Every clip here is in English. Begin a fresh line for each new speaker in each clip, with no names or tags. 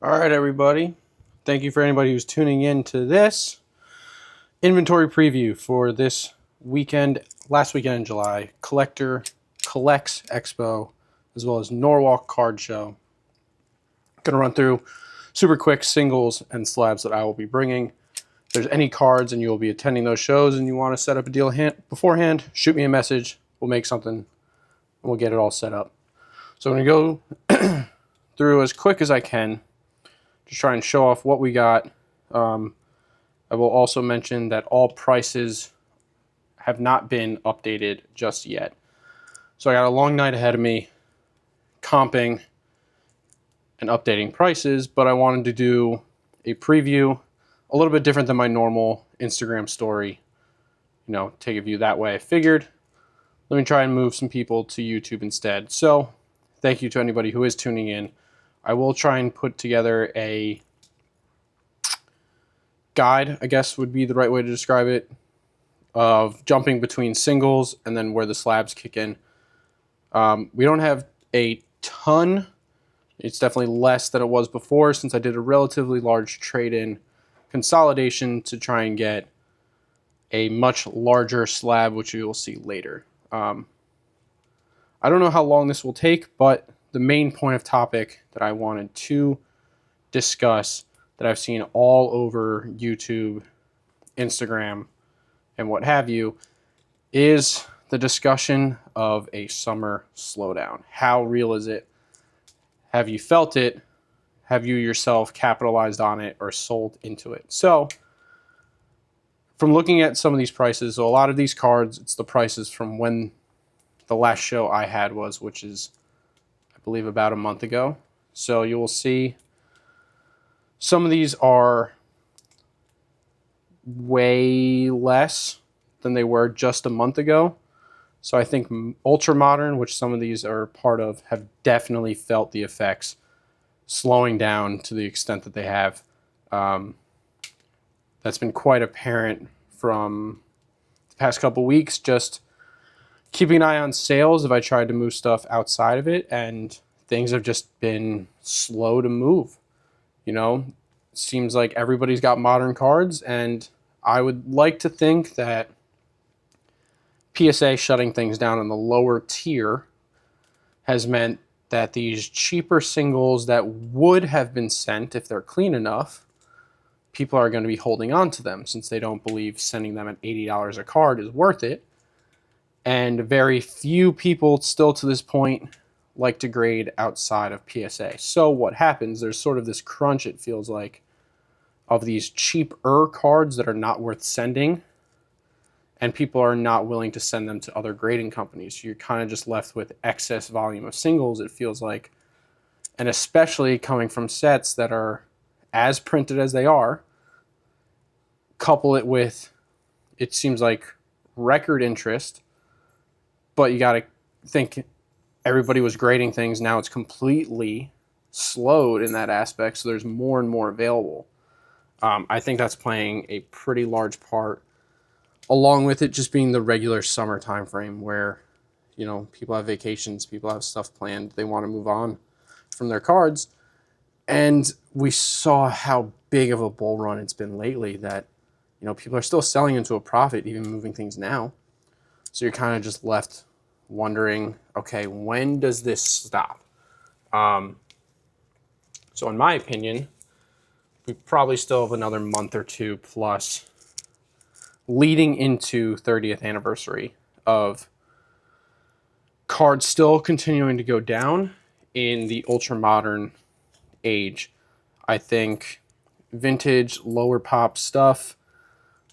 All right, everybody. Thank you for anybody who's tuning in to this inventory preview for this weekend, last weekend in July, ColleX Expo, as well as Norwalk Card Show. Going to run through super quick singles and slabs that I will be bringing. If there's any cards and you will be attending those shows and you want to set up a deal beforehand, shoot me a message. We'll make something and we'll get it all set up. So I'm going to go through as quick as I can. Just try and show off what we got. I will also mention that all prices have not been updated just yet. So I got a long night ahead of me comping and updating prices, but I wanted to do a preview a little bit different than my normal Instagram story. Take a view that way. I figured, let me try and move some people to YouTube instead. So thank you to anybody who is tuning in. I will try and put together a guide, I guess would be the right way to describe it, of jumping between singles and then where the slabs kick in. We don't have a ton. It's definitely less than it was before since I did a relatively large trade-in consolidation to try and get a much larger slab, which you will see later. I don't know how long this will take, but the main point of topic that I wanted to discuss that I've seen all over YouTube, Instagram, and what have you, is the discussion of a summer slowdown. How real is it? Have you felt it? Have you yourself capitalized on it or sold into it? So, from looking at some of these prices, so a lot of these cards, it's the prices from when the last show I had was, which is, I believe, about a month ago. So you will see some of these are way less than they were just a month ago. So I think Ultra Modern, which some of these are part of, have definitely felt the effects slowing down to the extent that they have. That's been quite apparent from the past couple weeks, just keeping an eye on sales if I tried to move stuff outside of it, and things have just been slow to move. Seems like everybody's got modern cards, and I would like to think that PSA shutting things down in the lower tier has meant that these cheaper singles that would have been sent if they're clean enough, people are going to be holding on to them since they don't believe sending them at $80 a card is worth it. And very few people still to this point like to grade outside of PSA. So what happens, there's sort of this crunch, it feels like, of these cheaper cards that are not worth sending, and people are not willing to send them to other grading companies. You're kind of just left with excess volume of singles, it feels like, and especially coming from sets that are as printed as they are, couple it with, it seems like, record interest, but you got to think everybody was grading things. Now it's completely slowed in that aspect, so there's more and more available. I think that's playing a pretty large part, along with it just being the regular summer time frame where, people have vacations, people have stuff planned, they want to move on from their cards. And we saw how big of a bull run it's been lately that, people are still selling into a profit, even moving things now. So you're kind of just left wondering, okay, when does this stop? So in my opinion, we probably still have another month or two plus leading into 30th anniversary of cards still continuing to go down in the ultra modern age. I think vintage, lower pop stuff,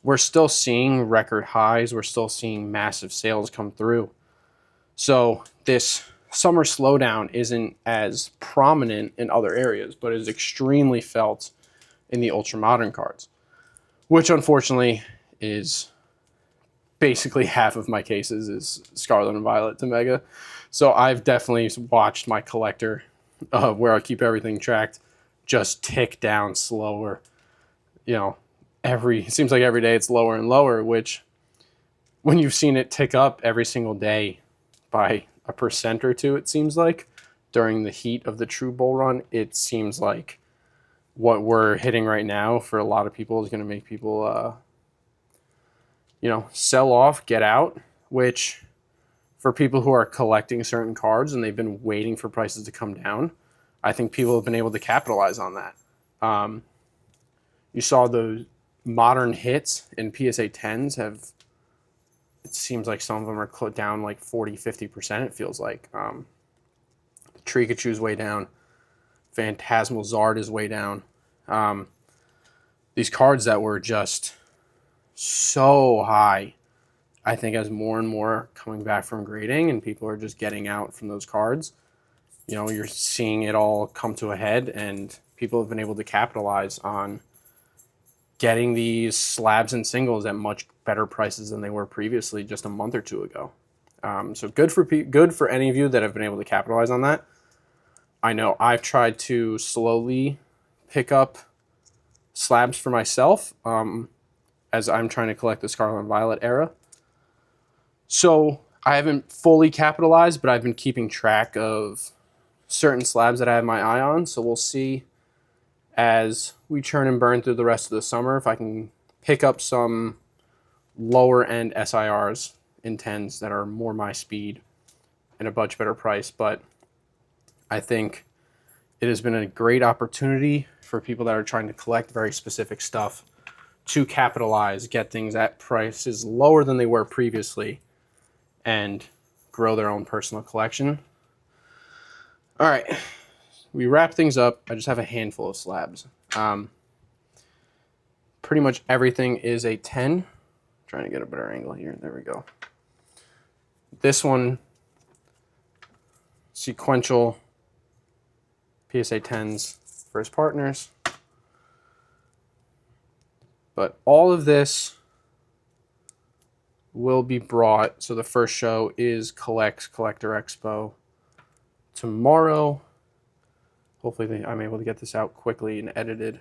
we're still seeing record highs. We're still seeing massive sales come through. So this summer slowdown isn't as prominent in other areas, but is extremely felt in the ultra modern cards, which unfortunately is basically half of my cases is Scarlet and Violet to Mega. So I've definitely watched my collector, where I keep everything tracked, just tick down slower. It seems like every day it's lower and lower, which when you've seen it tick up every single day by a % or two, it seems like, during the heat of the true bull run, it seems like what we're hitting right now for a lot of people is going to make people, you know, sell off, get out, which for people who are collecting certain cards and they've been waiting for prices to come down, I think people have been able to capitalize on that. You saw the modern hits in PSA 10s have, it seems like some of them are down like 40-50%, it feels like. The Trikachu's way down. Phantasmal Zard is way down. These cards that were just so high, I think as more and more coming back from grading and people are just getting out from those cards, you know, you're seeing it all come to a head and people have been able to capitalize on getting these slabs and singles at much better prices than they were previously just a month or two ago. So good for any of you that have been able to capitalize on that. I know I've tried to slowly pick up slabs for myself as I'm trying to collect the Scarlet and Violet era. So I haven't fully capitalized, but I've been keeping track of certain slabs that I have my eye on. So we'll see as we churn and burn through the rest of the summer if I can pick up some lower end SIRs in 10s that are more my speed and a much better price. But I think it has been a great opportunity for people that are trying to collect very specific stuff to capitalize, get things at prices lower than they were previously, and grow their own personal collection. All right, we wrap things up. I just have a handful of slabs. Pretty much everything is a 10. Trying to get a better angle here. There we go. This one, sequential PSA 10s first partners. But all of this will be brought. So the first show is ColleX Collector Expo tomorrow. Hopefully I'm able to get this out quickly and edited.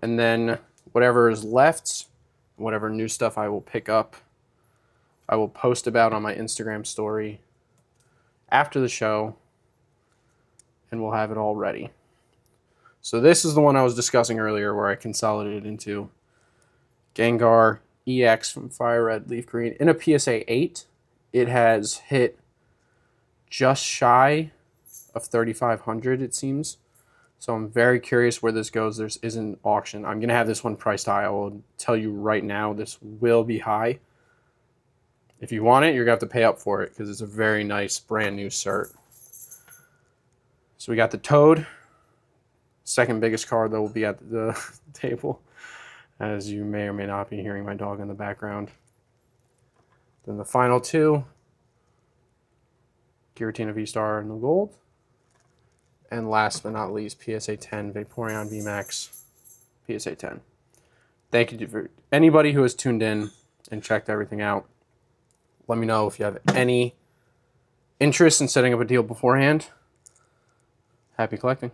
And then whatever is left, whatever new stuff I will pick up, I will post about on my Instagram story after the show, and we'll have it all ready. So this is the one I was discussing earlier where I consolidated into Gengar EX from Fire Red Leaf Green in a PSA 8. It has hit just shy of 3,500, it seems. So I'm very curious where this goes. There is an auction. I'm going to have this one priced high. I will tell you right now, this will be high. If you want it, you're going to have to pay up for it because it's a very nice brand new cert. So we got the Toad. Second biggest card that will be at the table, as you may or may not be hearing my dog in the background. Then the final two, Giratina V-Star in the gold. And last but not least, PSA 10 Vaporeon VMAX PSA 10. Thank you for anybody who has tuned in and checked everything out. Let me know if you have any interest in setting up a deal beforehand. Happy collecting.